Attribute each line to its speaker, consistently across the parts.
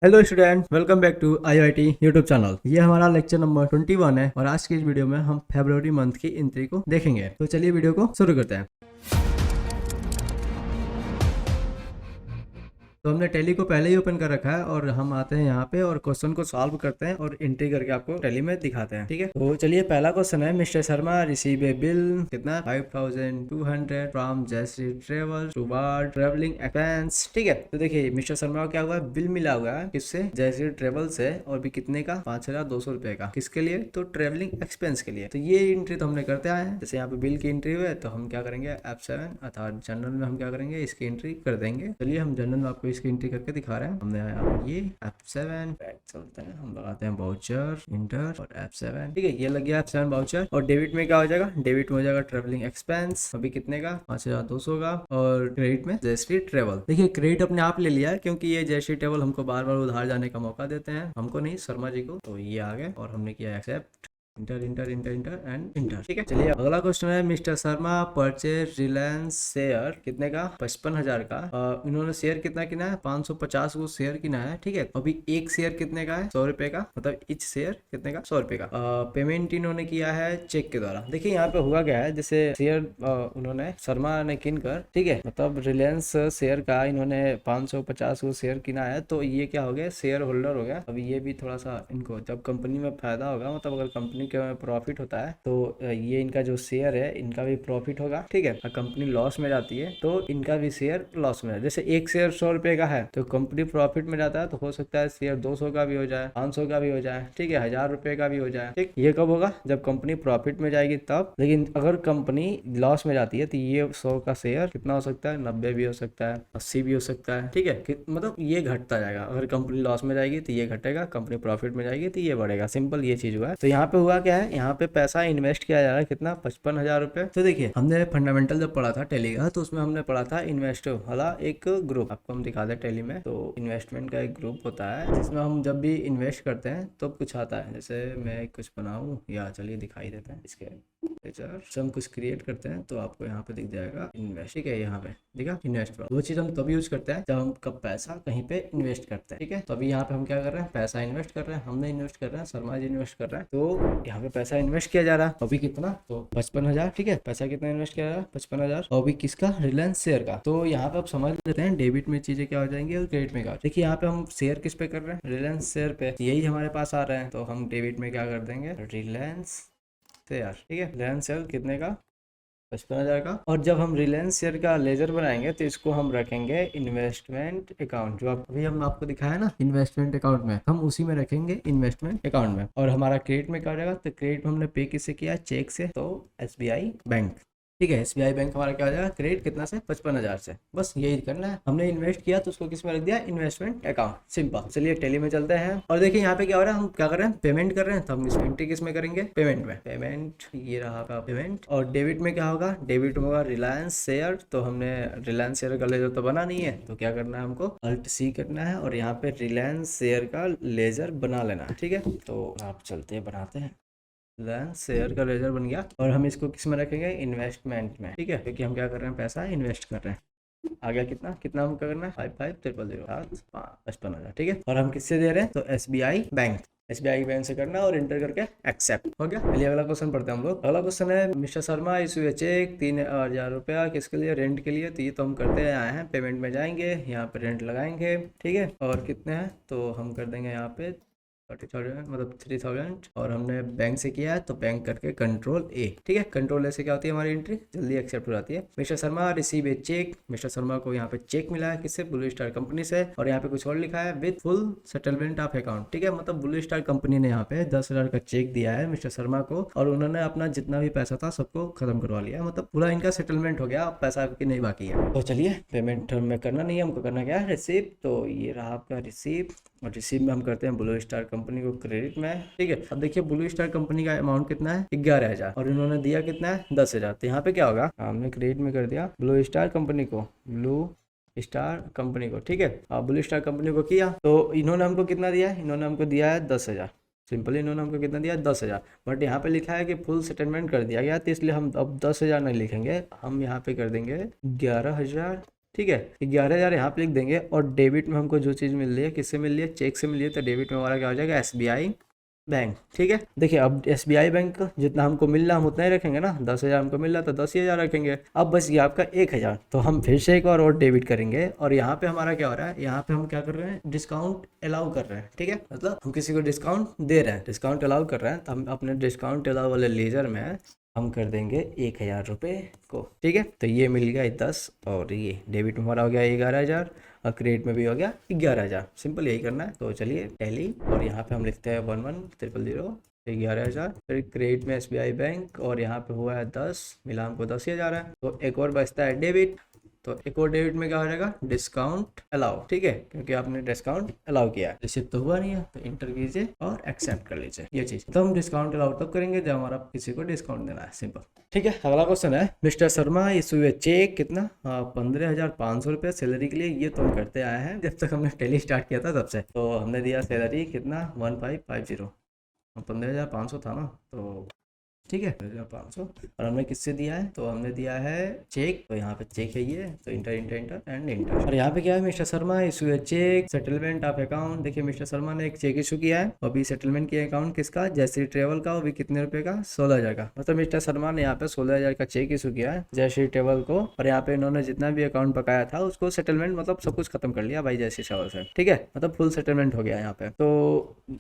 Speaker 1: Hello student, welcome back to IIT YouTube channel. ये हमारा lecture number 21 है और आज की इस वीडियो में हम फरवरी मंथ की एंट्री को देखेंगे। तो चलिए वीडियो को शुरू करते हैं। तो हमने टैली को पहले ही ओपन कर रखा है और हम आते हैं यहाँ पे और क्वेश्चन को सॉल्व करते हैं और एंट्री करके आपको टैली में दिखाते हैं। ठीक है, तो चलिए पहला क्वेश्चन है, Mister Sharma receive a bill कितना 5200 फ्रॉम जयश्री ट्रेवल टू बार ट्रेवलिंग एक्सपेंस। ठीक है, तो देखिए मिस्टर शर्मा को क्या हुआ है, बिल मिला हुआ है किससे, जयश्री ट्रेवल से, और भी कितने का 5200 रुपए का। किसके लिए, तो ट्रेवलिंग एक्सपेंस के लिए। तो ये एंट्री तो हमने करते आए हैं। जैसे यहाँ पे बिल की एंट्री हुई है तो हम क्या करेंगे, F7 अर्थात जनरल में हम क्या करेंगे, इसकी एंट्री कर देंगे। चलिए हम जनरल में आपको इसकी एंट्री करके दिखा रहे हैं। हमने यहाँ ये F7 चलते हैं, हम लगाते हैं वाउचर इंटर और F7। ठीक है, ये लग गया F7 वाउचर। और डेबिट में क्या हो जाएगा, डेबिट में हो जाएगा ट्रेवलिंग एक्सपेंस, अभी कितने का 5200 का। और क्रेडिट में जयश्री ट्रेवल। देखिए क्रेडिट अपने आप ले लिया है क्योंकि ये जयश्री ट्रेवल हमको बार बार उधार जाने का मौका देते हैं, हमको नहीं शर्मा जी को। तो ये आ गए और हमने किया accept, enter enter enter enter and enter. ठीक है, चलिए अगला क्वेश्चन है, Mister Sharma purchase Reliance share कितने का 55,000 का। इन्होंने शेयर कितना किना है, 550 को शेयर किना है। ठीक है, अभी एक शेयर कितने का है, 100 रुपए का, मतलब इच शेयर कितने का, 100 रुपए का। पेमेंट इन्होंने किया है चेक के द्वारा। देखिए यहाँ पे हुआ क्या है, जैसे शेयर उन्होंने शर्मा ने किन कर, ठीक है, मतलब रिलायंस शेयर का इन्होंने 550 को शेयर किना है, तो ये क्या हो गया, शेयर होल्डर हो गया। अभी ये भी थोड़ा सा इनको, जब कंपनी में फायदा होगा, मतलब अगर कंपनी के प्रॉफिट होता है तो ये इनका जो शेयर है इनका भी प्रॉफिट होगा। ठीक है, अगर कंपनी लॉस में जाती है तो इनका भी शेयर लॉस में है। जैसे एक शेयर 100 रुपए का है तो कंपनी प्रॉफिट में जाता है तो हो सकता है शेयर 200 का भी हो जाए, 500 का भी हो जाए, ठीक है, 1000 रुपए का भी हो जाए। ठीक, ये कब होगा, जब कंपनी प्रॉफिट में जाएगी तब। लेकिन अगर कंपनी लॉस में जाती है तो ये 100 का शेयर कितना हो सकता है, 90 भी हो सकता है, 80 भी हो सकता है। ठीक है, मतलब ये घटता जाएगा। अगर कंपनी लॉस में जाएगी तो ये घटेगा, कंपनी प्रॉफिट में जाएगी तो ये बढ़ेगा। सिंपल ये चीज हुआ है। तो यहाँ पे हुआ क्या है, यहाँ पे पैसा इन्वेस्ट किया जा रहा है कितना, 55,000 रुपए। तो देखिए हमने फंडामेंटल जब पढ़ा था टैली का तो उसमें हमने पढ़ा था इन्वेस्ट वाला एक ग्रुप, आपको हम दिखा दे टैली में। तो इन्वेस्टमेंट का एक ग्रुप होता है जिसमें हम जब भी इन्वेस्ट करते हैं तो कुछ आता है। जैसे मैं कुछ बनाऊं, या चलिए दिखाई देते हैं इसके हम कुछ क्रिएट करते हैं तो आपको यहाँ पे दिख जाएगा इन्वेस्ट। ठीक है, यहाँ पे दिखा इन्वेस्ट। वो चीज हम तभी यूज करते हैं जब हम कब पैसा कहीं पे इन्वेस्ट करते हैं। ठीक है, तो अभी यहाँ पे हम क्या कर रहे हैं, पैसा इन्वेस्ट कर रहे हैं, हमने इन्वेस्ट कर रहे हैं, शर्मा जी इन्वेस्ट कर रहे हैं। तो यहाँ पे पैसा इन्वेस्ट किया जा रहा है, अभी कितना, तो 55,000। ठीक है, पैसा कितना इन्वेस्ट किया जा रहा है, 55,000। और अभी किसका, रिलायंस शेयर का। तो यहाँ पे आप समझ लेते हैं डेबिट में चीजें क्या हो जाएंगी और क्रेडिट में क्या। देखिए यहाँ पे हम शेयर किस पे कर रहे हैं, रिलायंस शेयर पे, यही हमारे पास आ रहा है। तो हम डेबिट में क्या कर देंगे, रिलायंस शेयर। ठीक है, रिलायंस शेयर कितने का, 55,000 का। और जब हम रिलायंस शेयर का लेजर बनाएंगे तो इसको हम रखेंगे इन्वेस्टमेंट अकाउंट, जो अभी हम आपको दिखाया ना इन्वेस्टमेंट अकाउंट में, हम उसी में रखेंगे इन्वेस्टमेंट अकाउंट में। और हमारा क्रेडिट में क्या हो जाएगा, तो क्रेडिट में हमने पे किससे किया, चेक से, तो SBI बैंक। ठीक है, SBI बैंक हमारा क्या हो जाएगा, क्रेडिट कितना से, 55,000 से। बस यही करना है, हमने इन्वेस्ट किया तो उसको किस में रख दिया, इन्वेस्टमेंट अकाउंट, सिंपल। चलिए टैली में चलते हैं और देखिए यहाँ पे क्या हो रहा है, हम क्या कर रहे हैं, पेमेंट कर रहे हैं। तो हम इसमें एंट्री किस में करेंगे, पेमेंट में। पेमेंट ये रहा आपका पेमेंट। और डेबिट में क्या होगा, डेबिट में होगा रिलायंस शेयर। तो हमने रिलायंस शेयर का लेजर तो बना नहीं है, तो क्या करना है, हमको Alt C करना है और यहाँ पे रिलायंस शेयर का लेजर बना लेना है। ठीक है, तो आप चलते हैं, बनाते हैं। रिलायंस शेयर का लेजर बन गया और हम इसको किस में रखेंगे, इन्वेस्टमेंट में। ठीक है, क्योंकि हम क्या कर रहे हैं, पैसा इन्वेस्ट कर रहे हैं। आ गया कितना, कितना हम क्या करना है, 55,000 55,000। ठीक है, और हम किससे दे रहे हैं, तो SBI बैंक। SBI बैंक से करना और इंटर करके एक्सेप्ट हो गया। चलिए अगला क्वेश्चन पढ़ते हैं हम लोग। अगला क्वेश्चन है, मिस्टर शर्मा इशू चेक 3,000 रुपया किसके लिए, रेंट के लिए। तो ये तो हम करते आए हैं, पेमेंट में जाएंगे, यहाँ पे रेंट लगाएंगे। ठीक है, और कितने हैं, तो हम कर देंगे यहाँ पे 30,000, मतलब 3,000। और हमने बैंक से किया है तो बैंक करके कंट्रोल A। ठीक है, कंट्रोल A से क्या होती है, हमारी एंट्री जल्दी एक्सेप्ट हो जाती है। Mister Sharma receive a cheque, Mister Sharma को यहाँ पे चेक मिला है किससे, ब्लू स्टार कंपनी से। और यहाँ पे कुछ और लिखा है, with full settlement of account. ठीक है, मतलब ब्लू स्टार कंपनी ने यहाँ पे 10,000 का चेक दिया है मिस्टर शर्मा को और उन्होंने अपना जितना भी पैसा था सबको खत्म करवा लिया, मतलब पूरा इनका सेटलमेंट हो गया, अब पैसा आपकी नहीं बाकी है। तो चलिए पेमेंट में करना नहीं है, हमको करना क्या है, रिसीव। तो ये रहा आपका रिसीव और रिसीव में हम करते हैं ब्लू स्टार कंपनी को क्रेडिट में। ठीक है, अब देखिए ब्लू स्टार कंपनी का अमाउंट कितना है, 11,000 और इन्होंने दिया कितना है, 10,000। तो यहाँ पे क्या होगा, हमने क्रेडिट में कर दिया ब्लू स्टार कंपनी को, ब्लू स्टार कंपनी को। ठीक है, अब ब्लू स्टार कंपनी को किया तो इन्होंने हमको कितना दिया है, इन्होंने हमको दिया है 10,000। सिंपल इन्होंने हमको कितना दिया, 10,000। बट यहाँ पे लिखा है कि फुल सेटलमेंट कर दिया गया, तो इसलिए हम अब 10,000 नहीं लिखेंगे, हम यहाँ पे कर देंगे 11,000 ठीक है, 11,000 यहाँ पे लिख देंगे। और डेबिट में हमको जो चीज़ मिल रही है, किससे मिल रही है, चेक से मिल रही है, तो डेबिट में हमारा क्या हो जाएगा, एसबीआई बैंक। ठीक है, देखिए अब एसबीआई बैंक का जितना हमको मिल रहा हम उतना ही रखेंगे ना, 10,000 हमको मिल रहा तो 10,000 रखेंगे। अब बस ये आपका 1,000, तो हम फिर से एक और डेबिट करेंगे। और यहाँ पे हमारा क्या हो रहा है, यहाँ पे हम क्या कर रहे हैं, डिस्काउंट अलाउ कर रहे हैं। ठीक है, मतलब हम किसी को डिस्काउंट दे रहे हैं, डिस्काउंट अलाउ कर रहे हैं, तो हम अपने डिस्काउंट अलाउ वाले लेजर में हम कर देंगे 1,000 रुपये को। ठीक है, तो ये मिल गया 10, और ये डेबिट में हमारा हो गया 11,000, और क्रेडिट में भी हो गया 11,000। सिंपल यही करना है। तो चलिए टैली, और यहाँ पे हम लिखते हैं 11,000 11,000। फिर क्रेडिट में एसबीआई बैंक, और यहाँ पे हुआ है 10, मिला हमको 10,000 है। तो एक और बचता है डेबिट, तो एक और डेबिट में क्या हो जाएगा, डिस्काउंट अलाउ। ठीक है, क्योंकि आपने डिस्काउंट अलाउ किया है, रिसिप्ट तो हुआ नहीं है, तो इंटर कीजिए और एक्सेप्ट कर लीजिए ये चीज। तो हम डिस्काउंट अलाउ तब करेंगे जब हमारा किसी को डिस्काउंट देना है, सिंपल। ठीक है, अगला क्वेश्चन है, Mister Sharma issue a cheque कितना, 15,500 रुपये सैलरी के लिए। ये तो हम करते आए हैं जब तक हमने टेली स्टार्ट किया था तब से। तो हमने दिया सैलरी कितना, 1550, 15,500 था ना, तो ठीक है 15,500। और हमने किससे दिया है, तो हमने दिया है चेक, तो यहाँ पे चेक है ये, तो enter enter enter and enter. और यहाँ पे क्या है, Mister Sharma issue cheque settlement of account. देखिए मिस्टर शर्मा ने एक चेक इशू किया है, अभी सेटलमेंट किया अकाउंट किसका, जयश्री ट्रेवल का, वो भी कितने रुपए का, 16,000 का। मतलब मिस्टर शर्मा ने यहाँ पे 16,000 का चेक इशू किया है जयश्री ट्रेवल को, और यहाँ पे इन्होंने जितना भी अकाउंट बकाया था उसको सेटलमेंट, मतलब सब कुछ खत्म कर लिया भाई जयश्री ट्रेवल से। ठीक है, मतलब फुल सेटलमेंट हो गया यहाँ पे। तो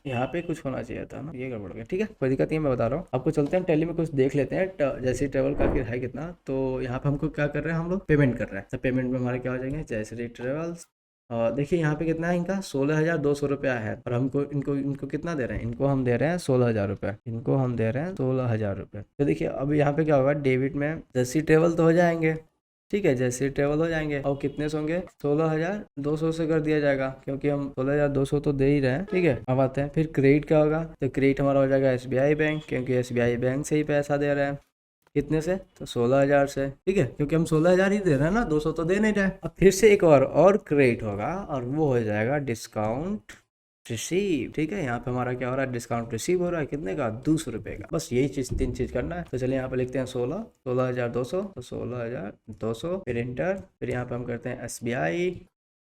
Speaker 1: यहाँ पे कुछ होना चाहिए था ना, ये गड़बड़ गया। ठीक है, कोई दिक्कत नहीं है, मैं बता रहा हूँ आपको। चलते हैं टैली में कुछ देख लेते हैं, जैसे ट्रेवल का फिर है कितना। तो यहाँ पे हमको क्या कर रहे हैं, हम लोग पेमेंट कर रहे हैं। तो पेमेंट में हमारे क्या हो जाएंगे, जैसे ट्रेवल्स, और देखिए यहाँ पे कितना है इनका, 16,200 रुपया है। और हमको इनको इनको कितना दे रहे हैं, इनको हम दे रहे हैं 16,000 रुपये, इनको हम दे रहे हैं 16,000 रुपये। तो देखिए अब यहाँ पे क्या होगा, डेबिट में जैसी ट्रेवल तो हो जाएंगे, ठीक है, जैसे ट्रेवल हो जाएंगे, और कितने से होंगे, 16,200 से कर दिया जाएगा, क्योंकि हम 16,200 तो दे ही रहे हैं। ठीक है, अब आते हैं फिर क्रेडिट क्या होगा, तो क्रेडिट हमारा हो जाएगा एसबीआई बैंक, क्योंकि एसबीआई बैंक से ही पैसा दे रहे हैं। कितने से, तो 16,000 से। ठीक है, क्योंकि हम 16,000 ही दे रहे हैं ना, 200 तो दे नहीं रहे। अब फिर से एक और क्रेडिट होगा, और वो हो जाएगा डिस्काउंट रिसीव। ठीक है, यहाँ पे हमारा क्या हो रहा है, डिस्काउंट रिसीव हो रहा है, कितने का, 200 रुपये का। बस यही चीज, 3 चीज करना है। तो चलिए यहाँ पे लिखते हैं 16,200, तो 16,200, फिर इंटर, फिर यहाँ पे हम करते हैं एसबीआई।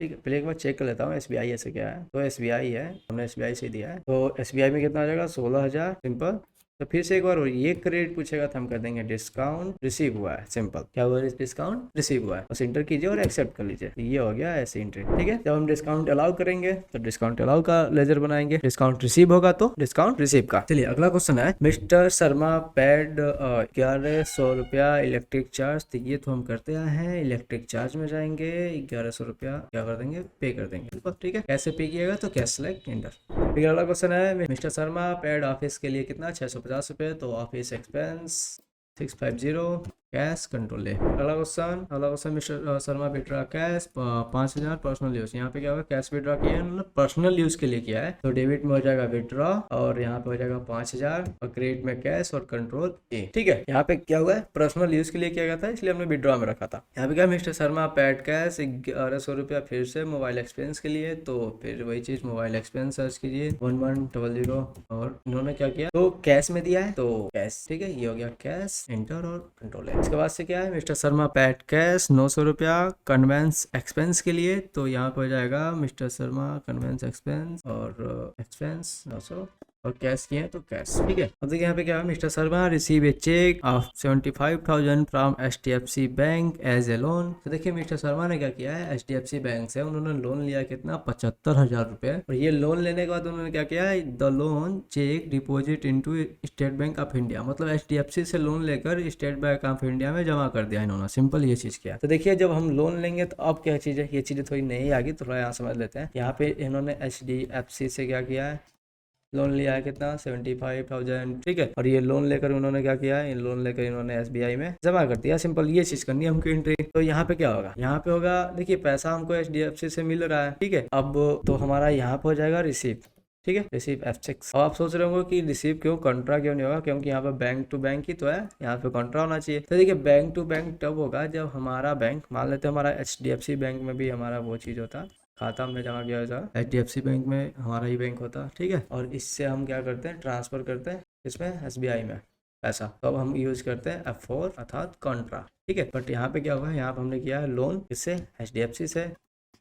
Speaker 1: ठीक है, पहले एक बार चेक कर लेता हूँ एसबीआई ऐसे क्या है। तो एसबीआई है, हमने एसबीआई से दिया है, तो एसबीआई में कितना आ जाएगा, 16,000 सिंपल। तो फिर से एक बार ये क्रेडिट पूछेगा तो हम कर देंगे डिस्काउंट रिसीव हुआ है, सिंपल। क्या हुआ है, डिस्काउंट रिसीव हुआ है, बस इंटर कीजिए और एक्सेप्ट कर लीजिए, ये हो गया ऐसे इंटर। ठीक है, जब हम डिस्काउंट अलाउ करेंगे तो डिस्काउंट अलाउ का लेजर बनाएंगे, डिस्काउंट रिसीव होगा तो डिस्काउंट रिसीव का। चलिए अगला क्वेश्चन है, मिस्टर शर्मा पेड 1,100 रुपया इलेक्ट्रिक चार्ज। तो ये तो हम करते आए हैं, इलेक्ट्रिक चार्ज में जाएंगे, 1,100 रुपया क्या कर देंगे, पे कर देंगे। ठीक है, कैसे पे किएगा, तो कैश सेलेक्ट इंटर। फिर अगला क्वेश्चन है, मिस्टर शर्मा पेड ऑफिस के लिए कितना, 650 रुपये, तो ऑफिस एक्सपेंस 650, कैश कंट्रोल ले। अगला question mister Sharma withdraw cash 5,000 personal use. यहाँ पे क्या होगा, कैश विड्रॉ किया है, मतलब पर्सनल यूज के लिए किया है, तो डेबिट में हो जाएगा विड्रॉ, और यहाँ पे हो जाएगा 5,000, और क्रेडिट में कैश और कंट्रोल ए। ठीक है, यहाँ पे क्या हुआ है, पर्सनल यूज के लिए किया गया था, इसलिए हमने विड्रॉ में रखा था। यहाँ पे क्या, मिस्टर शर्मा पेड कैश 1,100 रुपया, फिर से मोबाइल एक्सपेंस के लिए, तो फिर वही चीज, मोबाइल एक्सपेंस सर्च कीजिए 1100, और इन्होंने क्या किया, तो कैश में दिया है, तो कैश। ठीक है, ये हो गया कैश, इंटर और कंट्रोल है। इसके बाद से क्या है, मिस्टर शर्मा पेड कैश 900 रुपया कन्वेंस एक्सपेंस के लिए, तो यहाँ पर हो जाएगा मिस्टर शर्मा कन्वेंस एक्सपेंस, और एक्सपेंस 900, और कैश किए हैं तो कैश। ठीक है, अब देखिए यहाँ पे क्या है, Mister Sharma receive a cheque of 75,000 from HDFC bank as a loan. तो देखिए मिस्टर शर्मा ने क्या किया है, HDFC बैंक से उन्होंने लोन लिया कितना, 75,000 रुपए। और ये लोन लेने के बाद उन्होंने क्या किया है, the loan cheque deposit into State Bank of India, मतलब HDFC से लोन लेकर स्टेट बैंक ऑफ इंडिया में जमा कर दिया इन्होंने, सिंपल ये चीज किया। तो देखिए जब हम लोन लेंगे तो अब क्या चीज है, ये चीजें थोड़ी नहीं आगे, थोड़ा यहाँ समझ लेते हैं। यहाँ पे इन्होंने HDFC से क्या किया है, लोन लिया है कितना, 75,000। ठीक है, और ये लोन लेकर उन्होंने क्या किया है, लोन लेकर इन्होंने SBI में जमा कर दिया, सिंपल ये चीज करनी है हमको एंट्री। तो यहाँ पे क्या होगा, यहाँ पे होगा, देखिए पैसा हमको HDFC से मिल रहा है। ठीक है, अब तो हमारा यहाँ पे हो जाएगा रिसीव। ठीक है, रिसीव F6। अब आप सोच रहे होंगे कि रिसीव क्यों, कंट्रा क्यों नहीं होगा, क्योंकि यहाँ पे बैंक टू बैंक ही तो है, यहाँ पे कंट्रा होना चाहिए। तो देखिए बैंक टू बैंक तब होगा जब हमारा बैंक, मान लेते हैं हमारा HDFC बैंक में भी हमारा वो चीज होता, खाता हमने जमा किया था HDFC बैंक में, हमारा ही बैंक होता। ठीक है, और इससे हम क्या करते हैं, ट्रांसफर करते हैं इसमें SBI में। पैसा। तो अब हम यूज करते हैं F4 अर्थात कॉन्ट्रा, ठीक है। बट यहाँ पे क्या हुआ, यहाँ पे हमने किया है लोन, इससे HDFC से,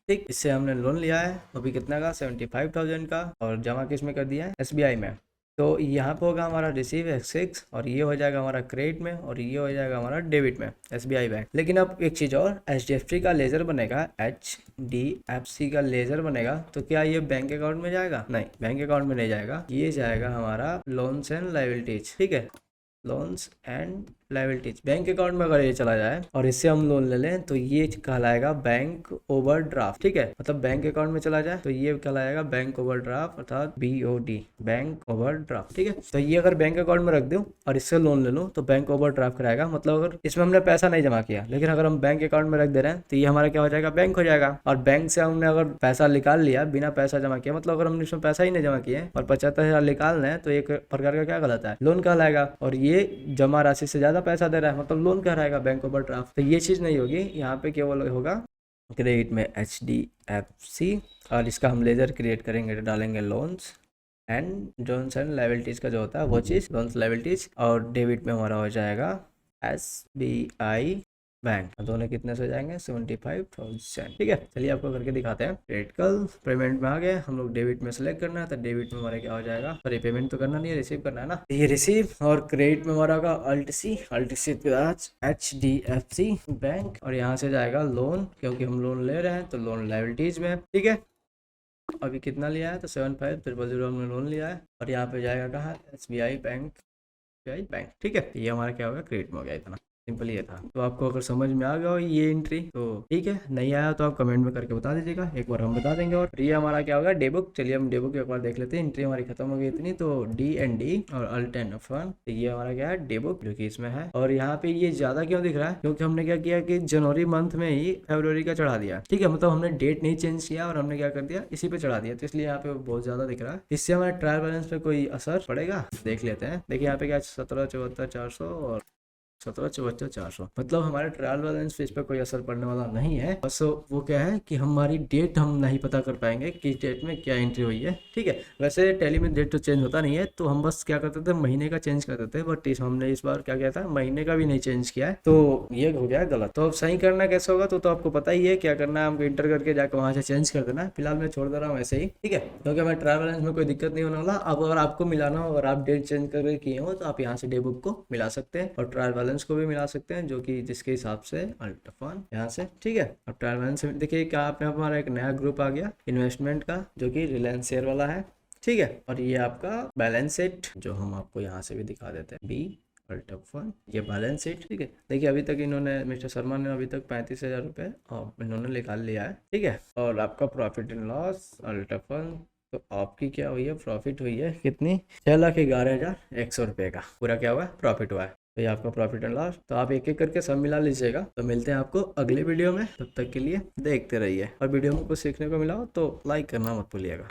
Speaker 1: ठीक। इससे हमने लोन लिया है, वो भी कितना का, 75,000 का, और जमा किस में कर दिया है, SBI में। तो यहाँ पे होगा हमारा रिसीव X6, और ये हो जाएगा हमारा क्रेडिट में, और ये हो जाएगा हमारा डेबिट में, SBI बैंक। लेकिन अब एक चीज़ और, HDFC का लेजर बनेगा, HDFC का लेजर बनेगा, तो क्या ये बैंक अकाउंट में जाएगा? नहीं, बैंक अकाउंट में नहीं जाएगा, ये जाएगा हमारा लोन्स एंड लायबिलिटीज, ठीक है, loans and liabilities. Bank account में अगर ये चला जाए और इससे हम लोन ले लें तो ये कहलाएगा बैंक ओवरड्राफ्ट, ठीक है। मतलब बैंक अकाउंट में चला जाए तो ये कहलाएगा बैंक ओवरड्राफ्ट अर्थात BOD, बैंक ओवरड्राफ्ट, ठीक है। तो ये अगर बैंक अकाउंट में रख दूं और इससे लोन ले लूं तो बैंक ओवरड्राफ्ट कराएगा। मतलब अगर इसमें हमने पैसा नहीं जमा किया, लेकिन अगर हम बैंक अकाउंट में रख दे रहे हैं तो ये हमारा क्या हो जाएगा, बैंक हो जाएगा। और बैंक से हमने अगर पैसा निकाल लिया बिना पैसा जमा किया, मतलब अगर हमने इसमें पैसा ही नहीं जमा किया और 75,000 निकाल रहे हैं, तो एक प्रकार का क्या गलत है, लोन कहलाएगा। और ये जमा राशि से ज्यादा पैसा दे रहा है, मतलब लोन कहलाएगा, बैंक ओवरड्राफ्ट। तो ये चीज नहीं होगी, यहाँ पे केवल होगा क्रेडिट में HDFC, और इसका हम लेजर क्रिएट करेंगे, डालेंगे लोन्स एंड लायबिलिटीज का जो होता है वो चीज, लोन्स लायबिलिटीज। और डेबिट में हमारा हो जाएगा SBI बैंक। दोनों कितने से जाएंगे, 75,000, ठीक है। चलिए आपको करके दिखाते हैं। क्रिटिकल पेमेंट में आ गए हम लोग, डेबिट में सेलेक्ट करना है, तो डेबिट में हमारा क्या हो जाएगा, सॉरी पेमेंट तो करना नहीं है, रिसीव करना है ना, ये रिसीव। और क्रेडिट में हमारा होगा अल्ट-C के बाद HDFC बैंक, और यहाँ से जाएगा लोन, क्योंकि हम लोन ले रहे हैं तो लोन लायबिलिटीज में, ठीक है। अभी कितना लिया है, तो 75,000 हमने लोन लिया है, और यहाँ पे जाएगा कहाँ, SBI बैंक, ठीक है। ये हमारा क्या होगा, क्रेडिट में हो गया, इतना सिंपल ये था। तो आपको अगर समझ में आ गया हो ये एंट्री तो ठीक है, नहीं आया तो आप कमेंट में करके बता दीजिएगा, एक बार हम बता देंगे। और ये हमारा क्या होगा, डेबुक। चलिए हम डेबुक एक बार देख लेते हैं। एंट्री हमारी खत्म हो गई इतनी, तो D&D और अल्ट एंड F1, तो ये हमारा क्या है, डेबुक, जो कि इसमें है। और यहाँ पे ये ज्यादा क्यों दिख रहा है, क्योंकि हमने क्या किया कि जनवरी मंथ में ही फरवरी का चढ़ा दिया, ठीक है। मतलब हमने डेट नहीं चेंज किया और हमने क्या कर दिया, इसी पे चढ़ा दिया, तो इसलिए यहाँ पे बहुत ज्यादा दिख रहा है। इससे हमारे ट्रायल बैलेंस पे कोई असर पड़ेगा, देख लेते हैं। देखिए यहाँ पे क्या 17,74,400 और 17,74,400, मतलब हमारे ट्रायल बैलेंस पे इस पर कोई असर पड़ने वाला नहीं है। बस वो क्या है कि हमारी डेट हम नहीं पता कर पाएंगे किस डेट में क्या एंट्री हुई है, ठीक है। वैसे टैली में डेट तो चेंज होता नहीं है, तो हम बस क्या करते थे, महीने का चेंज करते थे, बट हमने इस बार क्या किया था, महीने का भी नहीं चेंज किया है, तो ये हो गया गलत। तो अब सही करना कैसे होगा, तो आपको पता ही है क्या करना है, हमको इंटर करके जाकर वहां से चेंज कर देना है। फिलहाल मैं छोड़ दे रहा हूँ ऐसे ही, ठीक है, क्योंकि हमारे ट्रायल बैलेंस में कोई दिक्कत नहीं होने वाला। अब अगर आपको मिलाना हो और आप डेट चेंज करके किए हो, तो आप यहाँ से डेबुक को मिला सकते हैं और ट्रायल बैलेंस को भी मिला सकते हैं, जो कि जिसके हिसाब से अल्ट F1 यहाँ से, ठीक है। अब ट्रायल बैलेंस देखिए क्या आपने, हमारा एक नया ग्रुप आ गया इन्वेस्टमेंट का, जो कि रिलायंस शेयर वाला है, ठीक है। और ये आपका बैलेंस शीट जो हम आपको यहाँ से भी दिखा देते हैं, B अल्ट F1, ये बैलेंस शीट, ठीक है। देखिए अभी तक इन्होंने, मिस्टर शर्मा ने अभी तक 35,000 रुपये इन्होंने निकाल लिया है, ठीक है। और आपका profit and loss alt F1, तो आपकी क्या हुई है, प्रॉफिट हुई है कितनी, 6,11,100 रुपये का पूरा क्या हुआ है, प्रॉफिट हुआ है। तो ये आपका प्रॉफिट एंड लॉस, तो आप एक एक करके सब मिला लीजिएगा। तो मिलते हैं आपको अगले वीडियो में, तब तक के लिए देखते रहिए। और वीडियो में कुछ सीखने को मिला हो तो लाइक करना मत भूलिएगा।